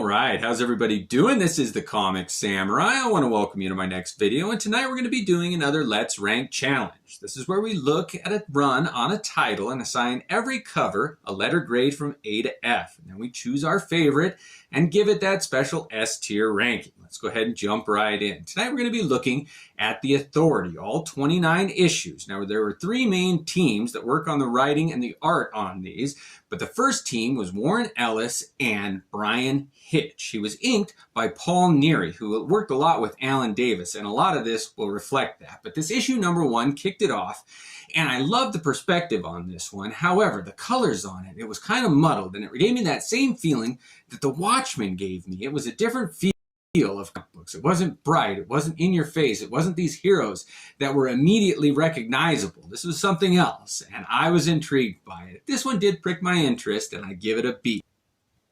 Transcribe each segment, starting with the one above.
All right, how's everybody doing? This is the Comic Samurai. I want to welcome you to my next video, and tonight we're going to be doing another Let's Rank challenge. This is where we look at a run on a title and assign every cover a letter grade from A to F. And then we choose our favorite and give it that special S tier ranking. Let's go ahead and jump right in. Tonight we're going to be looking at The Authority, all 29 issues. Now there were three main teams that work on the writing and the art on these, but the first team was Warren Ellis and Bryan Hitch. He was inked by Paul Neary, who worked a lot with Alan Davis, and a lot of this will reflect that. But this issue number 1 kicked it off, and I love the perspective on this one. However, the colors on it, it was kind of muddled, and it gave me that same feeling that The Watchmen gave me. It was a different feel of comic books. It wasn't bright, it wasn't in your face, it wasn't these heroes that were immediately recognizable. This was something else, and I was intrigued by it. This one did prick my interest, and I give it a B.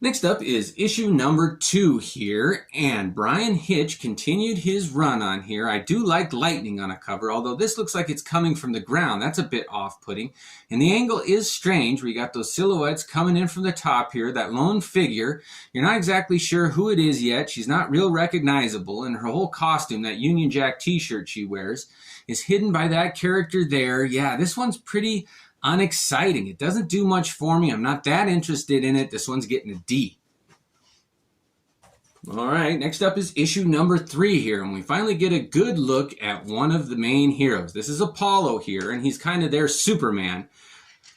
Next up is issue number 2 here, and Bryan Hitch continued his run on here. I do like lightning on a cover, although this looks like it's coming from the ground. That's a bit off-putting. And the angle is strange. We got those silhouettes coming in from the top here, that lone figure. You're not exactly sure who it is yet. She's not real recognizable, and her whole costume, that Union Jack t-shirt she wears, is hidden by that character there. Yeah, this one's pretty unexciting. It doesn't do much for me. I'm not that interested in it. This one's getting a D. All right, next up is issue number 3 here, and we finally get a good look at one of the main heroes. This is Apollo here, and he's kind of their Superman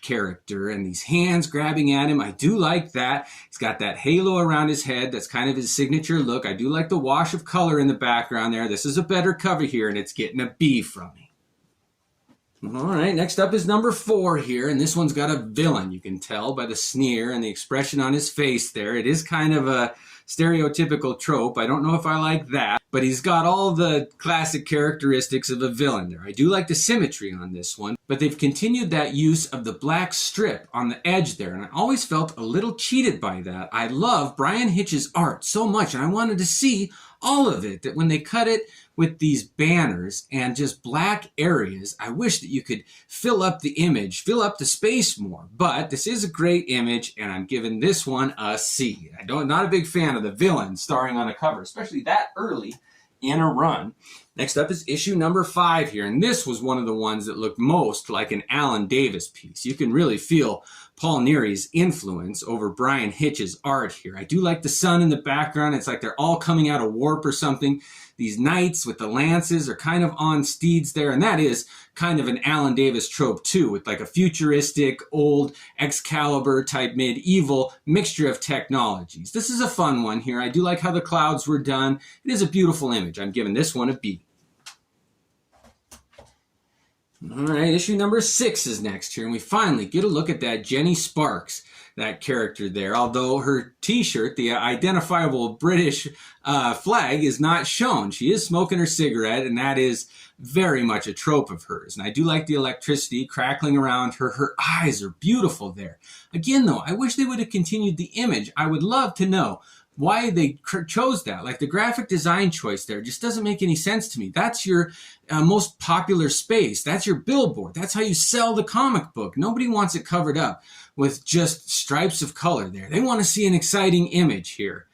character, and these hands grabbing at him. I do like that. He's got that halo around his head. That's kind of his signature look. I do like the wash of color in the background there. This is a better cover here, and it's getting a B from me. All right, next up is number 4 here, and this one's got a villain. You can tell by the sneer and the expression on his face there. It is kind of a stereotypical trope. I don't know if I like that, but he's got all the classic characteristics of a villain there. I do like the symmetry on this one, but they've continued that use of the black strip on the edge there, and I always felt a little cheated by that. I love Bryan Hitch's art so much, and I wanted to see all of it, that when they cut it with these banners and just black areas, I wish that you could fill up the image, fill up the space more. But this is a great image, and I'm giving this one a C. Not a big fan of the villain starring on a cover, especially that early in a run. Next up is issue number 5 here, and this was one of the ones that looked most like an Alan Davis piece. You can really feel Paul Neary's influence over Bryan Hitch's art here. I do like the sun in the background. It's like they're all coming out of warp or something. These knights with the lances are kind of on steeds there, and that is kind of an Alan Davis trope too, with like a futuristic, old Excalibur type medieval mixture of technologies. This is a fun one here. I do like how the clouds were done. It is a beautiful image. I'm giving this one a B. All right, issue number 6 is next here, and we finally get a look at that Jenny Sparks, that character there. Although her t-shirt, the identifiable British flag, is not shown. She is smoking her cigarette, and that is very much a trope of hers. And I do like the electricity crackling around her. Her eyes are beautiful there. Again, though, I wish they would have continued the image. I would love to know why they chose that. Like the graphic design choice there just doesn't make any sense to me. That's your most popular space. That's your billboard. That's how you sell the comic book. Nobody wants it covered up with just stripes of color there. They want to see an exciting image here.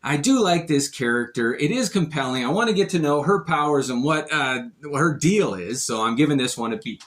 I do like this character. It is compelling. I want to get to know her powers and what her deal is, so I'm giving this one a B.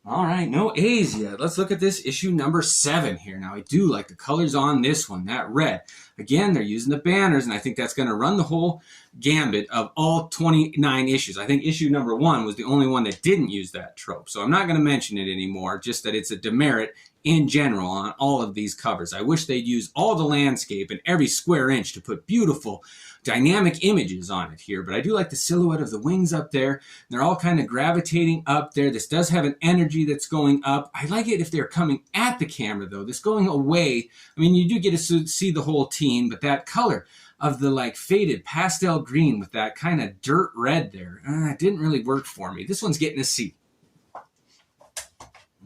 All right, no A's yet. Let's look at this issue number 7 here. Now, I do like the colors on this one, that red. Again, they're using the banners, and I think that's going to run the whole gambit of all 29 issues. I think issue number 1 was the only one that didn't use that trope, so I'm not going to mention it anymore, just that it's a demerit in general on all of these covers. I wish they'd use all the landscape and every square inch to put beautiful dynamic images on it here, but I do like the silhouette of the wings up there. They're all kind of gravitating up there. This does have an energy that's going up. I like it if they're coming at the camera though. This going away, I mean, you do get to see the whole team, but that color of the like faded pastel green with that kind of dirt red there, it didn't really work for me. This one's getting a C.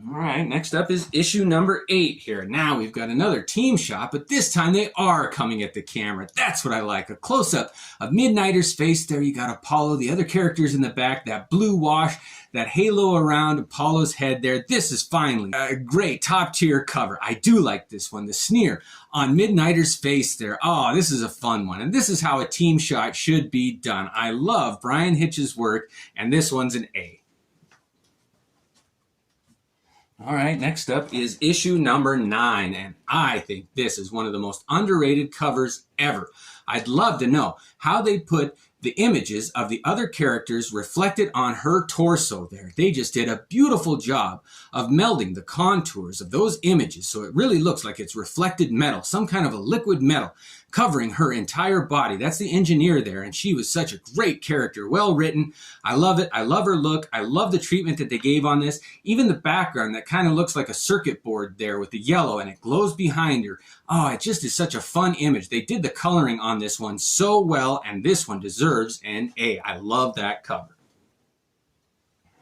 All right, next up is issue number 8 here. Now we've got another team shot, but this time they are coming at the camera. That's what I like. A close-up of Midnighter's face there. You got Apollo, the other characters in the back, that blue wash, that halo around Apollo's head there. This is finally a great top-tier cover. I do like this one. The sneer on Midnighter's face there. Oh, this is a fun one. And this is how a team shot should be done. I love Bryan Hitch's work, and this one's an A. All right, next up is issue number 9, and I think this is one of the most underrated covers ever. I'd love to know how they put the images of the other characters reflected on her torso there. They just did a beautiful job of melding the contours of those images so it really looks like it's reflected metal, some kind of a liquid metal covering her entire body. That's the engineer there, and she was such a great character, well written. I love it. I love her look. I love the treatment that they gave on this. Even the background that kind of looks like a circuit board there with the yellow, and it glows behind her. Oh, it just is such a fun image. They did the coloring on this one so well, and this one deserves an A. I love that cover.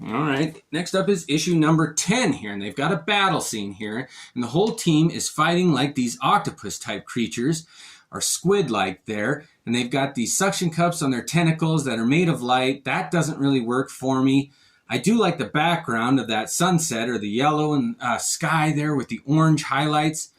All right, next up is issue number 10 here, and they've got a battle scene here, and the whole team is fighting like these octopus-type creatures, or squid-like there, and they've got these suction cups on their tentacles that are made of light. That doesn't really work for me. I do like the background of that sunset, or the yellow and sky there with the orange highlights.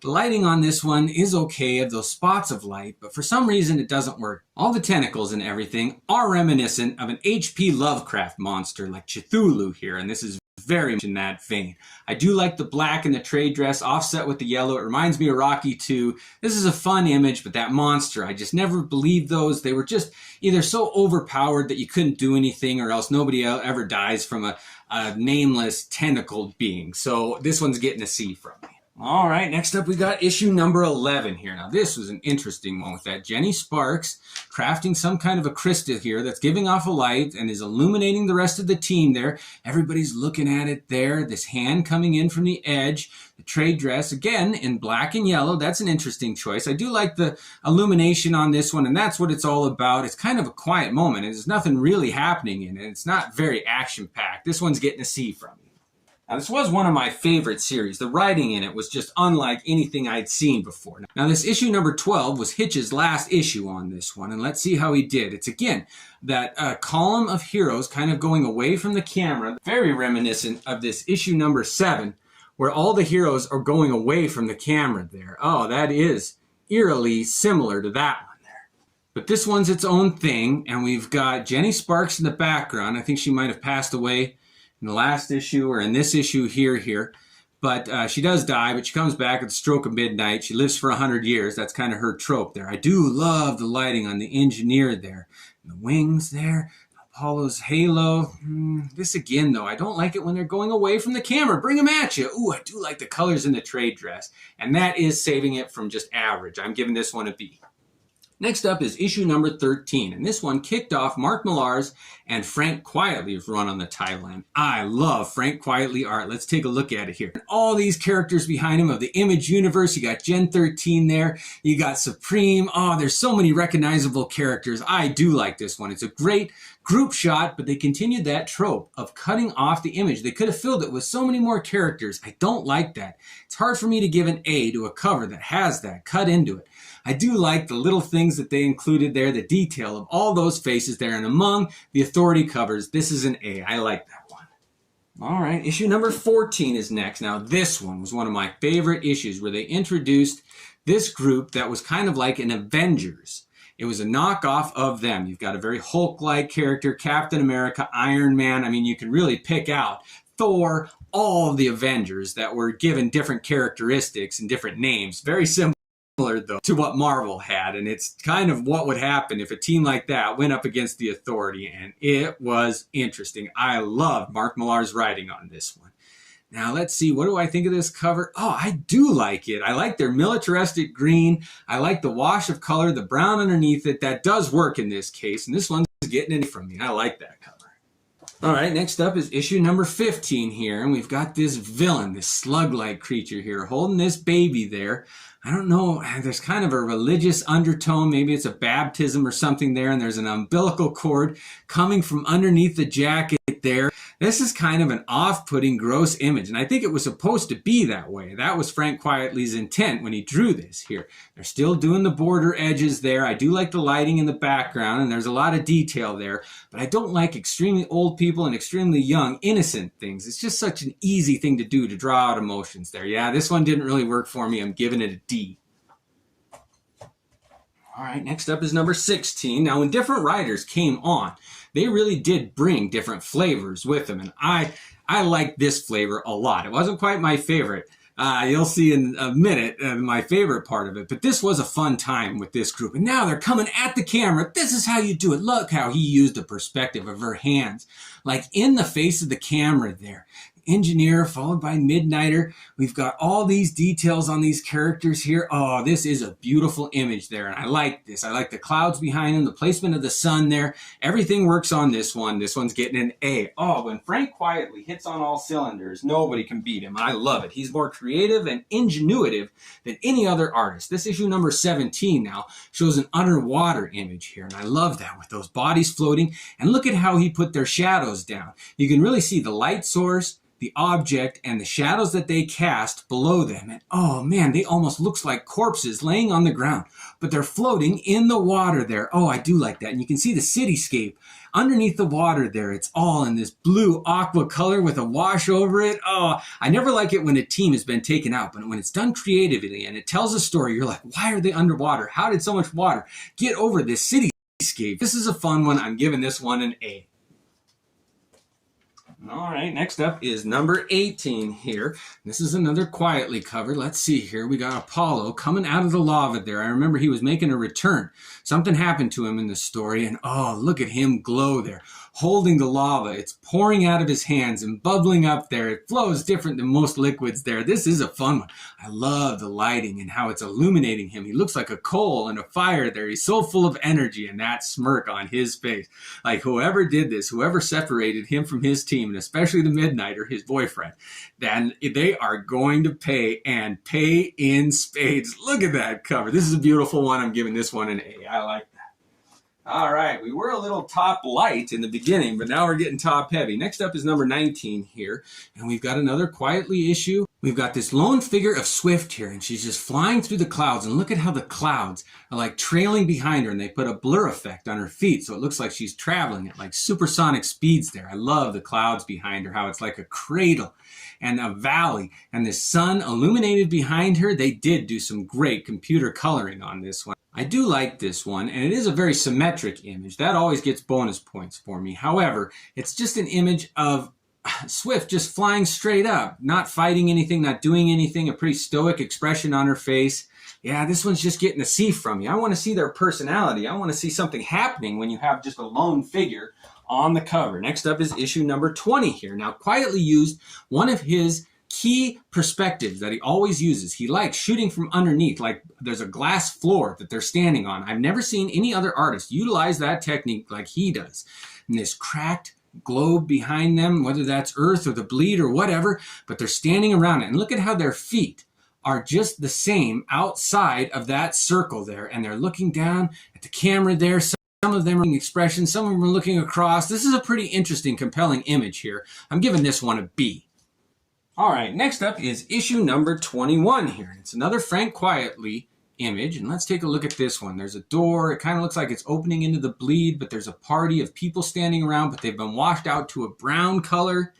The lighting on this one is okay, of those spots of light, but for some reason it doesn't work. All the tentacles and everything are reminiscent of an H.P. Lovecraft monster like Cthulhu here, and this is very much in that vein. I do like the black and the trade dress offset with the yellow. It reminds me of Rocky 2. This is a fun image, but that monster, I just never believed those. They were just either so overpowered that you couldn't do anything, or else nobody ever dies from a nameless tentacled being. So this one's getting a C from me. All right, next up we got issue number 11 here. Now this was an interesting one with that Jenny Sparks crafting some kind of a crystal here that's giving off a light and is illuminating the rest of the team there. Everybody's looking at it there. This hand coming in from the edge. The trade dress, again, in black and yellow. That's an interesting choice. I do like the illumination on this one, and that's what it's all about. It's kind of a quiet moment, and there's nothing really happening in it. It's not very action-packed. This one's getting a C from me. Now, this was one of my favorite series. The writing in it was just unlike anything I'd seen before. Now, this issue number 12 was Hitch's last issue on this one, and let's see how he did. It's, again, that column of heroes kind of going away from the camera, very reminiscent of this issue number 7, where all the heroes are going away from the camera there. Oh, that is eerily similar to that one there. But this one's its own thing, and we've got Jenny Sparks in the background. I think she might have passed away in the last issue or in this issue here. But she does die, but she comes back at the stroke of midnight. She lives for 100 years. That's kind of her trope there. I do love the lighting on the engineer there. And the wings there, Apollo's halo. This again, though, I don't like it when they're going away from the camera. Bring them at you. Ooh, I do like the colors in the trade dress. And that is saving it from just average. I'm giving this one a B. Next up is issue number 13, and this one kicked off Mark Millar's and Frank Quitely's run on the timeline. I love Frank Quitely art. Let's take a look at it here. All these characters behind him of the Image universe. You got Gen 13 there. You got Supreme. Oh, there's so many recognizable characters. I do like this one. It's a great group shot, but they continued that trope of cutting off the image. They could have filled it with so many more characters. I don't like that. It's hard for me to give an A to a cover that has that cut into it. I do like the little things that they included there, the detail of all those faces there, and among the Authority covers, this is an A. I like that one. All right, issue number 14 is next. Now, this one was one of my favorite issues where they introduced this group that was kind of like an Avengers. It was a knockoff of them. You've got a very Hulk-like character, Captain America, Iron Man. I mean, you can really pick out Thor, all of the Avengers that were given different characteristics and different names. Very similar, though, to what Marvel had, and it's kind of what would happen if a team like that went up against the Authority, and it was interesting. I love Mark Millar's writing on this one. Now, let's see, what do I think of this cover? Oh, I do like it. I like their militaristic green. I like the wash of color, the brown underneath it. That does work in this case, and this one's getting it from me. I like that cover. All right, next up is issue number 15 here, and we've got this villain, this slug-like creature here, holding this baby there. I don't know, there's kind of a religious undertone. Maybe it's a baptism or something there, and there's an umbilical cord coming from underneath the jacket there. This is kind of an off-putting, gross image, and I think it was supposed to be that way. That was Frank Quietly's intent when he drew this here. They're still doing the border edges there. I do like the lighting in the background, and there's a lot of detail there, but I don't like extremely old people and extremely young, innocent things. It's just such an easy thing to do to draw out emotions there. Yeah, this one didn't really work for me. I'm giving it a D. All right, next up is number 16. Now, when different writers came on, they really did bring different flavors with them, and I like this flavor a lot. It wasn't quite my favorite. You'll see in a minute my favorite part of it, but this was a fun time with this group. And now they're coming at the camera. This is how you do it. Look how he used the perspective of her hands, like in the face of the camera there. Engineer followed by Midnighter. We've got all these details on these characters here. Oh, this is a beautiful image there, and I like this. I like the clouds behind him, the placement of the sun there. Everything works on this one. This one's getting an A. Oh, when Frank Quietly hits on all cylinders, nobody can beat him. I love it. He's more creative and ingenuitive than any other artist. This issue number 17 now shows an underwater image here, and I love that with those bodies floating. And look at how he put their shadows down. You can really see the light source, the object, and the shadows that they cast below them. And oh man, they almost looks like corpses laying on the ground, but they're floating in the water there. Oh, I do like that. And you can see the cityscape underneath the water there. It's all in this blue aqua color with a wash over it. Oh, I never like it when a team has been taken out, but when it's done creatively and it tells a story, you're like, why are they underwater? How did so much water get over this cityscape? This is a fun one. I'm giving this one an A. All right, next up is number 18 here. This is another Quietly cover. Let's see here. We got Apollo coming out of the lava there. I remember he was making a return. Something happened to him in the story, and oh, look at him glow there, holding the lava. It's pouring out of his hands and bubbling up there. It flows different than most liquids there. This is a fun one. I love the lighting and how it's illuminating him. He looks like a coal in a fire there. He's so full of energy, and that smirk on his face. Like whoever did this, whoever separated him from his team, and especially the Midnighter, his boyfriend, then they are going to pay, and pay in spades. Look at that cover. This is a beautiful one. I'm giving this one an A. I like that. All right, we were a little top light in the beginning, but now we're getting top heavy. Next up is number 19 here, and we've got another Quietly issue. We've got this lone figure of Swift here, and she's just flying through the clouds, and look at how the clouds are like trailing behind her, and they put a blur effect on her feet, so it looks like she's traveling at like supersonic speeds there. I love the clouds behind her, how it's like a cradle and a valley, and the sun illuminated behind her. They did do some great computer coloring on this one. I do like this one, and it is a very symmetric image. That always gets bonus points for me. However, it's just an image of Swift just flying straight up, not fighting anything, not doing anything, a pretty stoic expression on her face. Yeah, this one's just getting a C from me. I want to see their personality. I want to see something happening when you have just a lone figure on the cover. Next up is issue number 20 here. Now, Quietly used one of his key perspectives that he always uses. He likes shooting from underneath, like there's a glass floor that they're standing on. I've never seen any other artist utilize that technique like he does. And this cracked globe behind them, whether that's Earth or the bleed or whatever, but they're standing around it. And look at how their feet are just the same outside of that circle there. And they're looking down at the camera there. Some of them are in expression, some of them are looking across. This is a pretty interesting, compelling image here. I'm giving this one a B. All right, next up is issue number 21 here. It's another Frank Quietly image, and let's take a look at this one. There's a door. It kind of looks like it's opening into the bleed, but there's a party of people standing around, but they've been washed out to a brown color.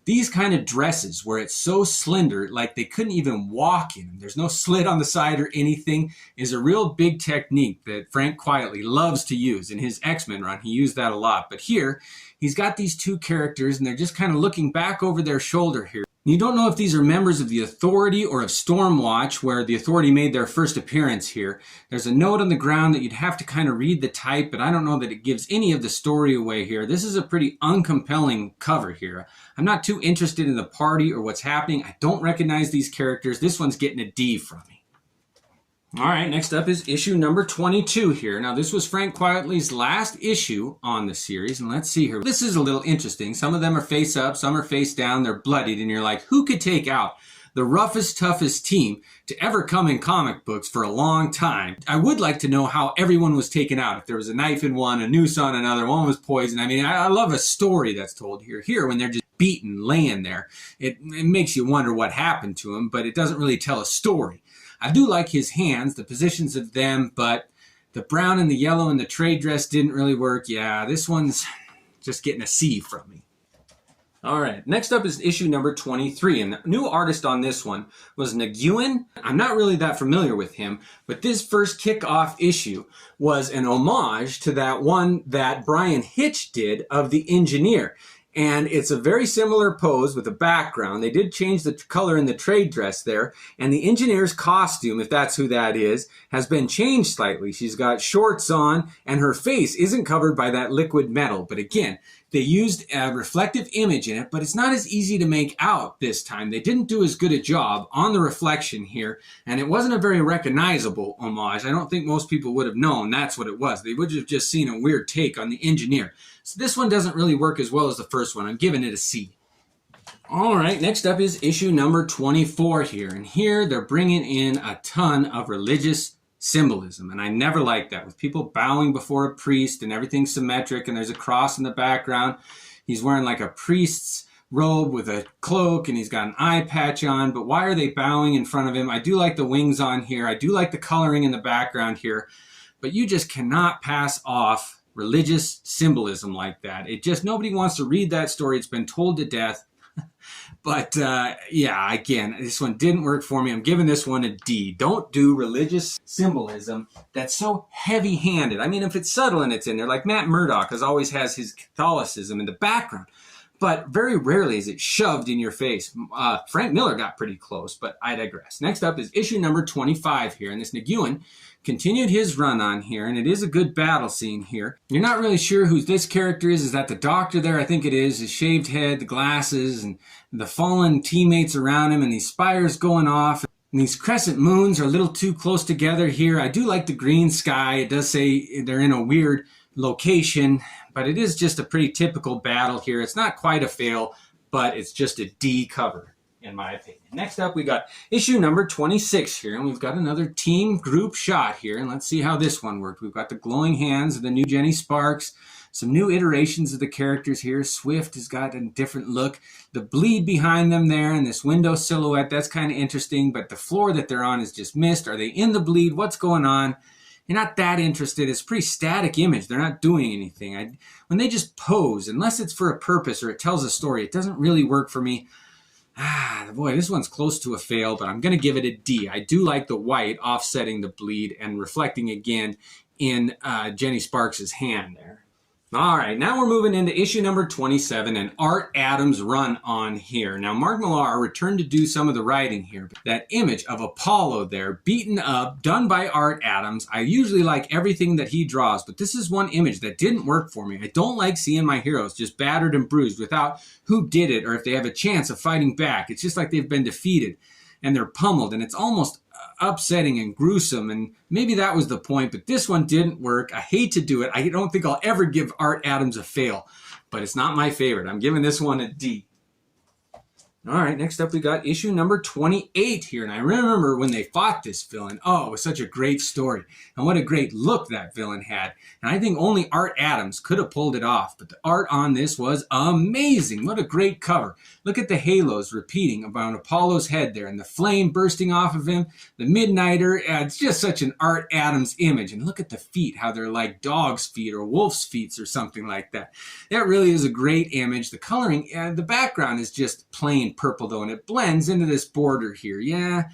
These kind of dresses where it's so slender, like they couldn't even walk in them. There's no slit on the side or anything, is a real big technique that Frank Quietly loves to use. In his X-Men run, he used that a lot. But here, he's got these two characters, and they're just kind of looking back over their shoulder here. You don't know if these are members of the Authority or of Stormwatch, where the Authority made their first appearance here. There's a note on the ground that you'd have to kind of read the type, but I don't know that it gives any of the story away here. This is a pretty uncompelling cover here. I'm not too interested in the party or what's happening. I don't recognize these characters. This one's getting a D from me. All right, next up is issue number 22 here. Now, this was Frank Quietly's last issue on the series, and let's see here. This is a little interesting. Some of them are face up, some are face down, they're bloodied, and you're like, who could take out the roughest, toughest team to ever come in comic books for a long time. I would like to know how everyone was taken out. If there was a knife in one, a noose on another, one was poisoned. I mean, I love a story that's told here. Here, when they're just beaten, laying there, it makes you wonder what happened to him, but it doesn't really tell a story. I do like his hands, the positions of them, but the brown and the yellow and the trade dress didn't really work. Yeah, this one's just getting a C from me. All right, next up is issue number 23, and the new artist on this one was Nguyen. I'm not really that familiar with him, but this first kickoff issue was an homage to that one that Bryan Hitch did of the Engineer. And it's a very similar pose with a background. They did change the color in the trade dress there. And the Engineer's costume, if that's who that is, has been changed slightly. She's got shorts on and her face isn't covered by that liquid metal. But again, they used a reflective image in it, but it's not as easy to make out this time. They didn't do as good a job on the reflection here, and it wasn't a very recognizable homage. I don't think most people would have known that's what it was. They would have just seen a weird take on the Engineer. So this one doesn't really work as well as the first one. I'm giving it a C. All right, next up is issue number 24 here, and here they're bringing in a ton of religious symbolism, and I never liked that, with people bowing before a priest and everything symmetric, and there's a cross in the background. He's wearing like a priest's robe with a cloak, and he's got an eye patch on, but why are they bowing in front of him? I do like the wings on here. I do like the coloring in the background here, but you just cannot pass off religious symbolism like that. It just, nobody wants to read that story. It's been told to death. But yeah, again, this one didn't work for me. I'm giving this one a D. Don't do religious symbolism that's so heavy-handed. I mean, if it's subtle and it's in there, like Matt Murdock always has his Catholicism in the background, but very rarely is it shoved in your face. Frank Miller got pretty close, but I digress. Next up is issue number 25 here, and this Nguyen continued his run on here, and it is a good battle scene here. You're not really sure who this character is. Is that the doctor there? I think it is. His shaved head, the glasses, and the fallen teammates around him, and these spires going off. And these crescent moons are a little too close together here. I do like the green sky. It does say they're in a weird location, but it is just a pretty typical battle here. It's not quite a fail, but it's just a D cover, in my opinion. Next up, we got issue number 26 here, and we've got another team group shot here, and let's see how this one worked. We've got the glowing hands of the new Jenny Sparks, some new iterations of the characters here. Swift has got a different look. The bleed behind them there, and this window silhouette, that's kind of interesting, but the floor that they're on is just mist. Are they in the bleed? What's going on? You're not that interested. It's a pretty static image. They're not doing anything. When they just pose, unless it's for a purpose or it tells a story, it doesn't really work for me. Boy, this one's close to a fail, but I'm going to give it a D. I do like the white offsetting the bleed and reflecting again in Jenny Sparks' hand there. All right, now we're moving into issue number 27 and Art Adams' run on here. Now, Mark Millar returned to do some of the writing here. That image of Apollo there, beaten up, done by Art Adams. I usually like everything that he draws, but this is one image that didn't work for me. I don't like seeing my heroes just battered and bruised without who did it or if they have a chance of fighting back. It's just like they've been defeated and they're pummeled, and it's almost upsetting and gruesome, and maybe that was the point, but this one didn't work. I hate to do it. I don't think I'll ever give Art Adams a fail, but it's not my favorite. I'm giving this one a D. All right, next up we got issue number 28 here, and I remember when they fought this villain. Oh, it was such a great story, and what a great look that villain had, and I think only Art Adams could have pulled it off, but the art on this was amazing. What a great cover. Look at the halos repeating around Apollo's head there, and the flame bursting off of him, the Midnighter. It's just such an Art Adams image, and look at the feet, how they're like dog's feet or wolf's feet or something like that. That really is a great image. The coloring, the background is just plain purple though, and it blends into this border here. Yeah,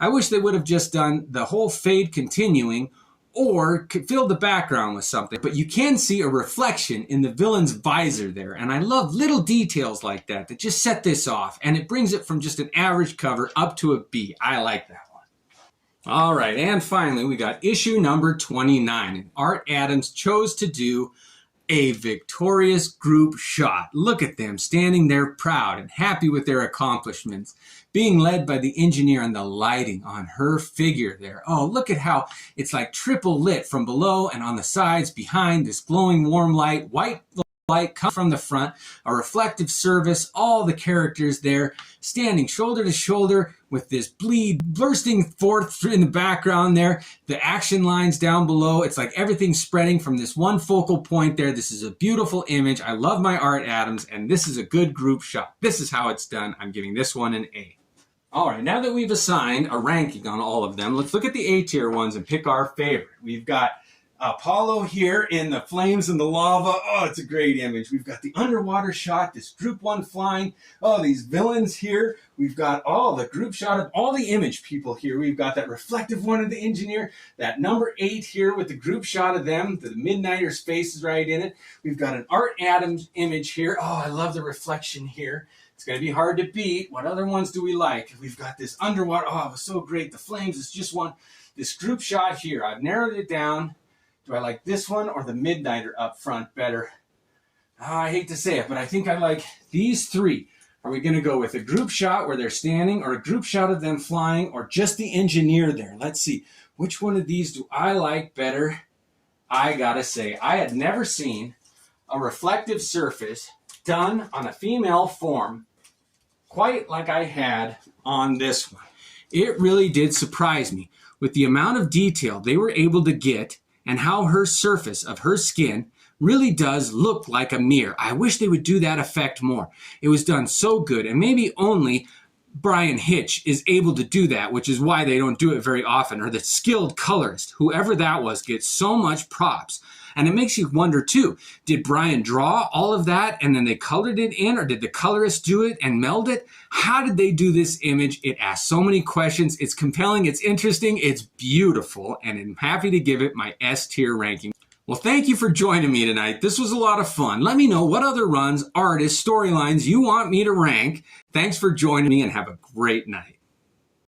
I wish they would have just done the whole fade continuing or filled the background with something, but you can see a reflection in the villain's visor there, and I love little details like that that just set this off, and it brings it from just an average cover up to a B. I like that one. All right, and finally we got issue number 29, and Art Adams chose to do a victorious group shot. Look at them standing there proud and happy with their accomplishments, being led by the Engineer, and the lighting on her figure there. Oh, look at how it's like triple lit from below and on the sides behind this glowing warm light, white light come from the front, a reflective surface, all the characters there standing shoulder to shoulder with this bleed bursting forth in the background there, the action lines down below. It's like everything's spreading from this one focal point there. This is a beautiful image. I love my art, Adams, and this is a good group shot. This is how it's done. I'm giving this one an A. All right, now that we've assigned a ranking on all of them, let's look at the A tier ones and pick our favorite. We've got Apollo here in the flames and the lava. Oh, it's a great image. We've got the underwater shot, this group one flying. Oh, these villains here. We've got the group shot of all the image people here. We've got that reflective one of the engineer, that number 8 here with the group shot of them. The Midnighter's face is right in it. We've got an Art Adams image here. Oh, I love the reflection here. It's going to be hard to beat. What other ones do we like? We've got this underwater. Oh, it was so great. The flames is just one. This group shot here, I've narrowed it down. Do I like this one or the Midnighter up front better? I hate to say it, but I think I like these 3. Are we going to go with a group shot where they're standing, or a group shot of them flying, or just the engineer there? Let's see. Which one of these do I like better? I gotta say, I had never seen a reflective surface done on a female form quite like I had on this one. It really did surprise me with the amount of detail they were able to get and how her surface of her skin really does look like a mirror. I wish they would do that effect more. It was done so good, and maybe only Bryan Hitch is able to do that, which is why they don't do it very often, or the skilled colorist, whoever that was, gets so much props. And it makes you wonder too, did Bryan draw all of that and then they colored it in, or did the colorist do it and meld it? How did they do this image? It asks so many questions. It's compelling, it's interesting, it's beautiful, and I'm happy to give it my S tier ranking. Well, thank you for joining me tonight. This was a lot of fun. Let me know what other runs, artists, storylines you want me to rank. Thanks for joining me, and have a great night.